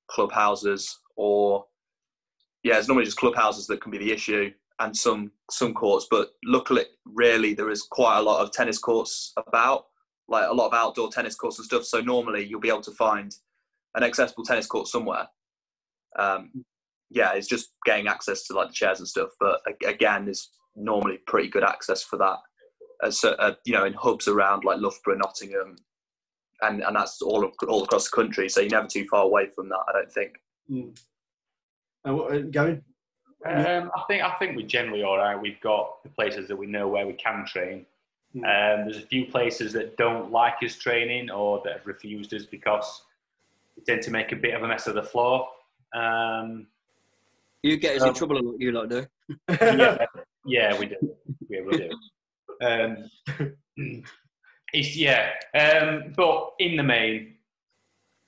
clubhouses, or it's normally just clubhouses that can be the issue, and some courts. But luckily, really, there is quite a lot of tennis courts about, like a lot of outdoor tennis courts and stuff. So normally you'll be able to find an accessible tennis court somewhere. It's just getting access to like the chairs and stuff. But again, there's normally pretty good access for that, in hubs around like Loughborough, Nottingham, and that's all across the country. So you're never too far away from that, I don't think. And Gavin? I think we're generally all right. We've got the places that we know where we can train. There's a few places that don't like us training or that have refused us because we tend to make a bit of a mess of the floor. You get us in trouble a lot, you lot do. Yeah, we do. Yeah, we do. But in the main,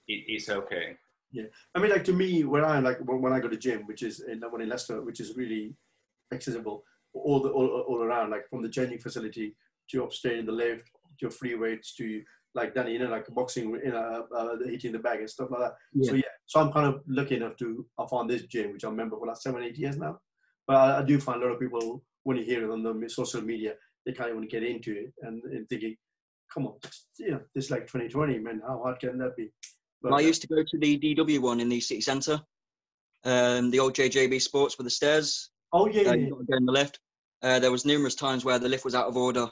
it's okay. Yeah, I mean, like to me, when I go to gym, which is in Leicester, which is really accessible all around, like from the changing facility to upstairs in the lift, to free weights, to like Danny, like boxing, hitting the bag and stuff like that. Yeah. So I'm kind of lucky enough I found this gym, which I remember for like 7-8 years now. But I do find a lot of people, when you hear it on the social media, they kind of want to get into it and thinking, come on, this is like 2020, man, how hard can that be? But, I used to go to the DW one in the city centre, the old JJB Sports with the stairs. Oh, yeah. You got to go in the lift. There was numerous times where the lift was out of order.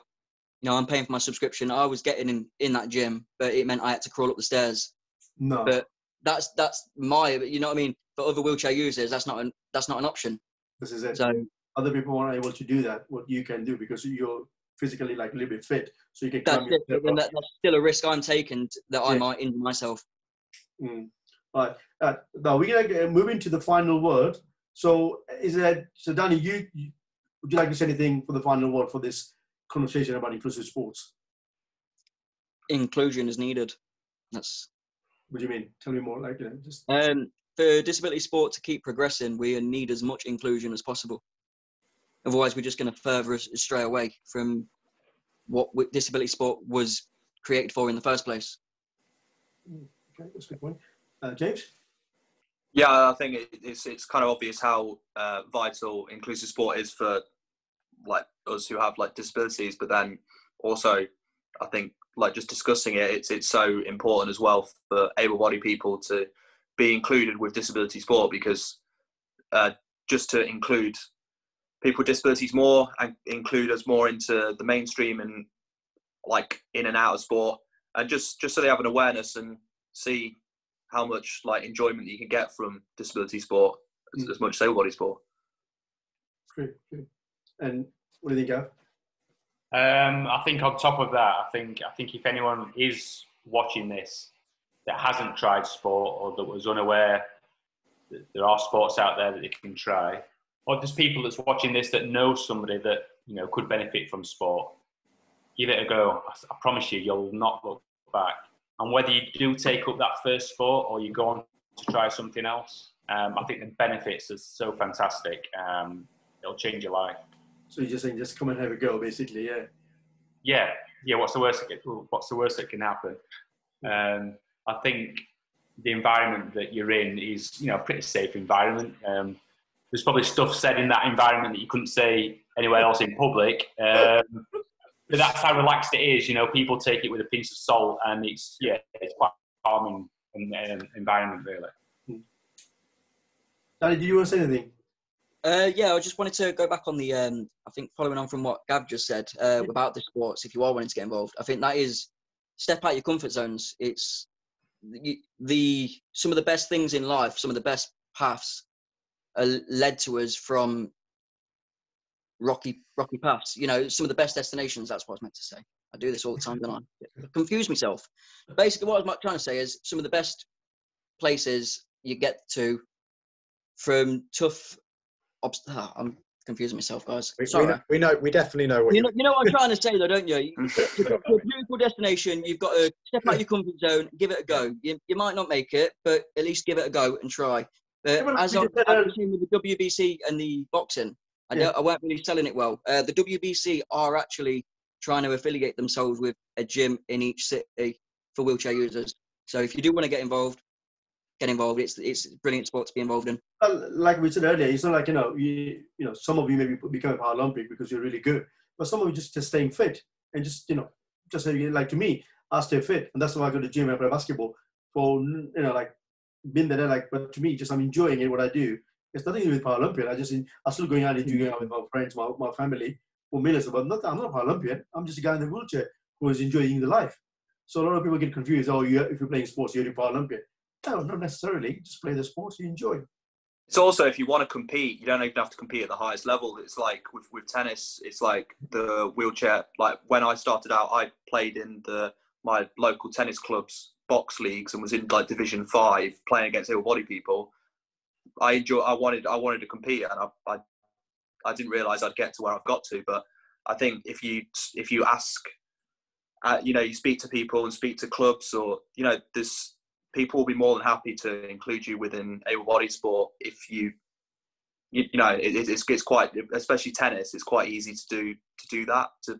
I'm paying for my subscription. I was getting in that gym, but it meant I had to crawl up the stairs. No. But that's you know what I mean? For other wheelchair users, that's not an option. This is it. So other people aren't able to do that, what you can do, because you're physically like a little bit fit. So you can that's still a risk I'm taking that I might injure myself. All right. Now we're going to move into the final word. So Danny, would you like to say anything for the final word for this conversation about inclusive sports? Inclusion is needed. That's. What do you mean? Tell me more. Like just. For disability sport to keep progressing, we need as much inclusion as possible. Otherwise, we're just going to further stray away from what disability sport was created for in the first place. Okay, that's a good point. James? Yeah, I think it's kind of obvious how vital inclusive sport is for like us who have like disabilities, but then also I think like just discussing it, it's so important as well for able-bodied people to be included with disability sport, because just to include people with disabilities more and include us more into the mainstream and like in and out of sport, and just so they have an awareness and see how much like enjoyment you can get from disability sport as much as able-bodied sport. Great. And what do you think, Gav? I think on top of that, I think if anyone is watching this that hasn't tried sport or that was unaware that there are sports out there that they can try, or there's people that's watching this that know somebody that could benefit from sport, give it a go. I promise you'll not look back. And whether you do take up that first sport or you go on to try something else, I think the benefits are so fantastic. It'll change your life. So you're just saying, just come and have a go, basically, yeah. Yeah. What's the worst that can happen? I think the environment that you're in is, a pretty safe environment. There's probably stuff said in that environment that you couldn't say anywhere else in public. But that's how relaxed it is. People take it with a pinch of salt, and it's quite calming environment, really. Danny, do you want to say anything? I just wanted to go back on the, I think following on from what Gav just said about the sports, if you are wanting to get involved, I think that is step out your comfort zones. It's some of the best things in life, some of the best paths are led to us from rocky paths. Some of the best destinations, that's what I was meant to say. I do this all the time, don't I? Confuse myself. Basically, what I was trying to say is some of the best places you get to from tough... I'm confusing myself, guys. Sorry. We definitely know what you know what I'm trying to say, though, don't you? To get to a beautiful destination, you've got to step out your comfort zone, give it a go. You might not make it, but at least give it a go and try. As I've seen with the WBC and the boxing, I weren't really selling it well. The WBC are actually trying to affiliate themselves with a gym in each city for wheelchair users. So if you do want to get involved, get involved. It's a brilliant sport to be involved in. Like we said earlier, it's not like, some of you maybe become Paralympic because you're really good, but some of you just staying fit and just like to me, I stay fit, and that's why I go to the gym and play basketball for, like been there, but to me, just I'm enjoying it, what I do. It's nothing to do with Paralympian. I'm still going out and doing it with my friends, my family, for millions, but I'm not a Paralympian. I'm just a guy in the wheelchair who is enjoying the life. So a lot of people get confused. Oh, if you're playing sports, you're a Paralympian. No, not necessarily. Just play the sports you enjoy. It's also, if you want to compete, you don't even have to compete at the highest level. It's like with tennis, it's like the wheelchair. Like when I started out, I played in my local tennis club's box leagues and was in like Division 5 playing against able-bodied people. I wanted to compete, and I didn't realise I'd get to where I've got to. But I think if you ask, you speak to people and speak to clubs, or there's people will be more than happy to include you within able-bodied sport if it's quite, especially tennis, it's quite easy to do that, to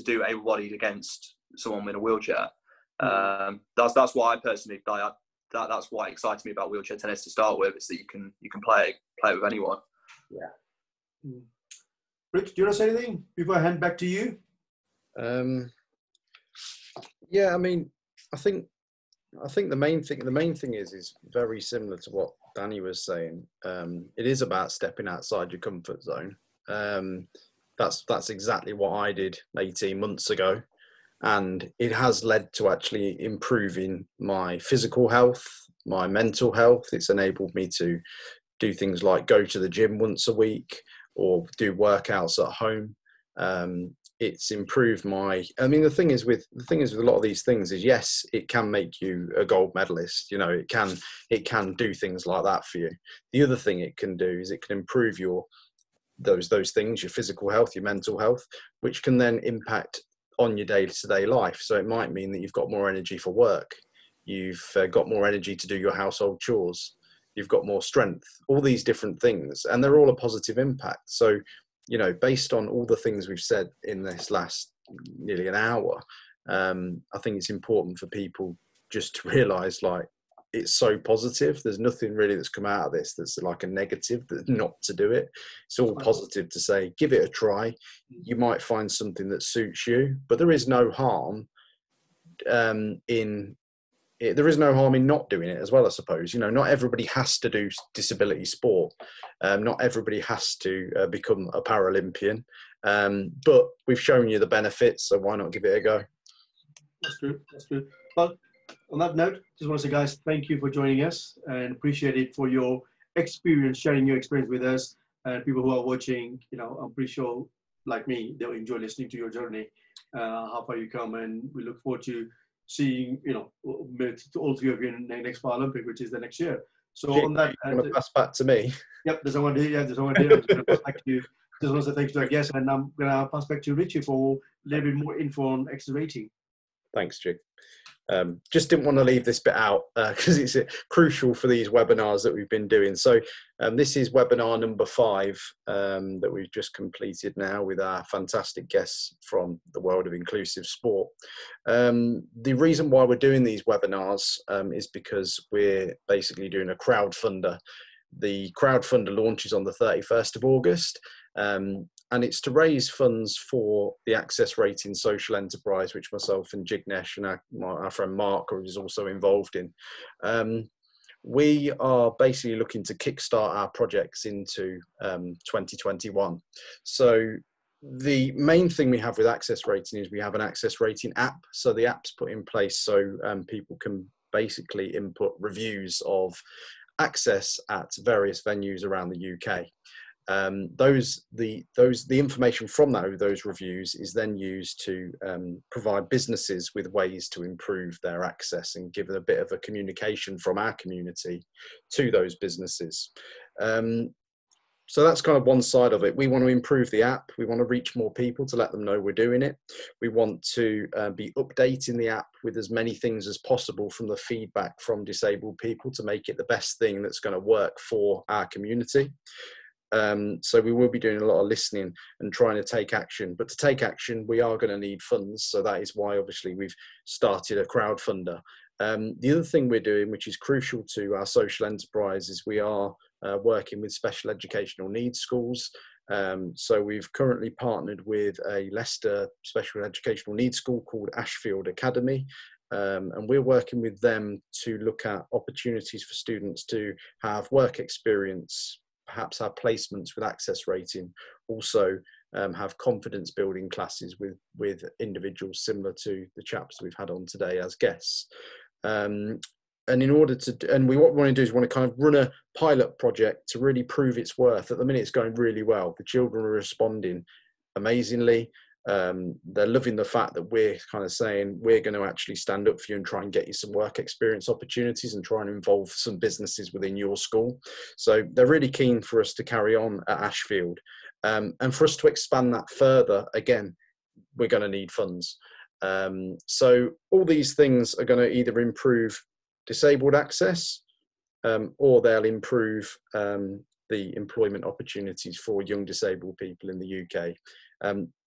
do able-bodied against someone in a wheelchair. That's why I personally that's why it excites me about wheelchair tennis to start with, is that you can play it with anyone. Yeah. Rich, do you want to say anything before I hand back to you? I think the main thing is very similar to what Danny was saying. It is about stepping outside your comfort zone. That's exactly what I did 18 months ago, and it has led to actually improving my physical health, my mental health. It's enabled me to do things like go to the gym once a week or do workouts at home. It's improved the thing is with a lot of these things is, yes, it can make you a gold medalist. It can do things like that for you. The other thing it can do is it can improve those things, your physical health, your mental health, which can then impact on your day-to-day life. So it might mean that you've got more energy for work. You've got more energy to do your household chores. You've got more strength, all these different things, and they're all a positive impact. So, based on all the things we've said in this last nearly an hour, I think it's important for people just to realise, it's so positive. There's nothing really that's come out of this that's like a negative, that's not to do it. It's all positive to say, give it a try. You might find something that suits you, but there is no harm there is no harm in not doing it as well, I suppose. Not everybody has to do disability sport. Not everybody has to become a Paralympian. But we've shown you the benefits, so why not give it a go? That's true. Well, on that note, just want to say, guys, thank you for joining us, and appreciate it for your experience, sharing your experience with us. And people who are watching, I'm pretty sure, like me, they'll enjoy listening to your journey, how far you come, and we look forward to seeing, all three of you in the next Paralympic, which is the next year. So on that, you want to pass back to me? Yep, there's someone here. I'm just going to pass back to you. Just want to say thanks to our guests, and I'm going to pass back to Richie for a little bit more info on accelerating. Thanks, Jig. Just didn't want to leave this bit out because it's crucial for these webinars that we've been doing. So this is webinar number 5 that we've just completed now with our fantastic guests from the world of inclusive sport. The reason why we're doing these webinars is because we're basically doing a crowdfunder. The crowdfunder launches on the 31st of August. And it's to raise funds for the Access Rating social enterprise, which myself and Jignesh and our friend Mark is also involved in. We are basically looking to kickstart our projects into 2021. So the main thing we have with Access Rating is we have an Access Rating app. So the app's put in place so people can basically input reviews of access at various venues around the UK. The information from those reviews is then used to provide businesses with ways to improve their access and give a bit of a communication from our community to those businesses. So that's kind of one side of it. We want to improve the app. We want to reach more people to let them know we're doing it. We want to be updating the app with as many things as possible from the feedback from disabled people to make it the best thing that's going to work for our community. So we will be doing a lot of listening and trying to take action. But to take action, we are going to need funds. So that is why, obviously, we've started a crowdfunder. The other thing we're doing, which is crucial to our social enterprise, is we are working with special educational needs schools. So we've currently partnered with a Leicester special educational needs school called Ashfield Academy. And we're working with them to look at opportunities for students to have work experience, perhaps have placements with Access Rating, also have confidence building classes with individuals similar to the chaps we've had on today as guests. And in order to, what we want to do is we want to kind of run a pilot project to really prove its worth. At the minute, it's going really well. The children are responding amazingly. They're loving the fact that we're kind of saying we're going to actually stand up for you and try and get you some work experience opportunities and try and involve some businesses within your school. So they're really keen for us to carry on at Ashfield. And for us to expand that further, again, we're going to need funds. So all these things are going to either improve disabled access or they'll improve the employment opportunities for young disabled people in the UK.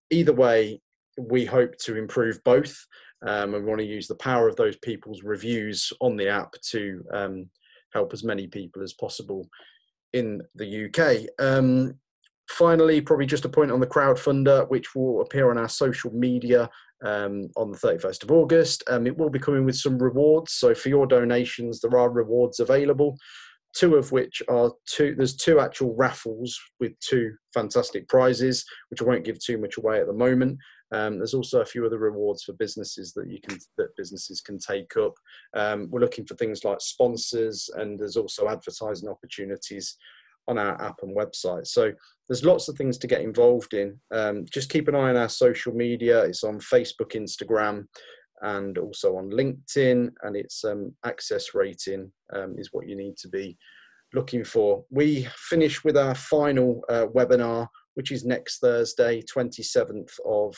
Either way, we hope to improve both, and we want to use the power of those people's reviews on the app to help as many people as possible in the UK. Finally, probably just a point on the crowdfunder, which will appear on our social media on the 31st of August. It will be coming with some rewards. So for your donations, there are rewards available. 2 of which are there's 2 actual raffles with 2 fantastic prizes, which I won't give too much away at the moment. There's also a few other rewards for businesses that businesses can take up. We're looking for things like sponsors, and there's also advertising opportunities on our app and website. So there's lots of things to get involved in. Just keep an eye on our social media. It's on Facebook, Instagram, and also on LinkedIn, and it's Access Rating is what you need to be looking for. We finish with our final webinar, which is next Thursday, 27th of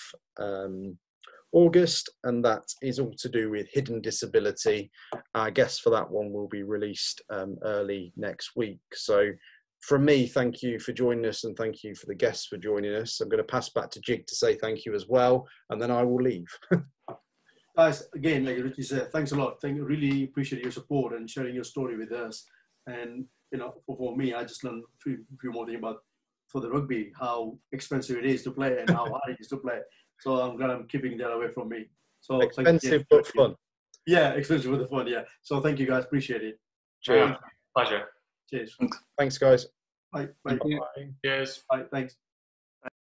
August, and that is all to do with hidden disability. Our guest for that one will be released early next week. So from me, thank you for joining us, and thank you for the guests for joining us. I'm going to pass back to Jig to say thank you as well, and then I will leave. Guys, again, like Richie said, thanks a lot. Really appreciate your support and sharing your story with us. And for me, I just learned a few more things about for the rugby, how expensive it is to play and how hard it is to play. So I'm glad I'm keeping that away from me. So expensive but fun. Yeah, expensive but fun. Yeah. So thank you guys. Appreciate it. Cheers. Pleasure. Cheers. Thanks, guys. Bye. Bye. Cheers. Bye. Thanks.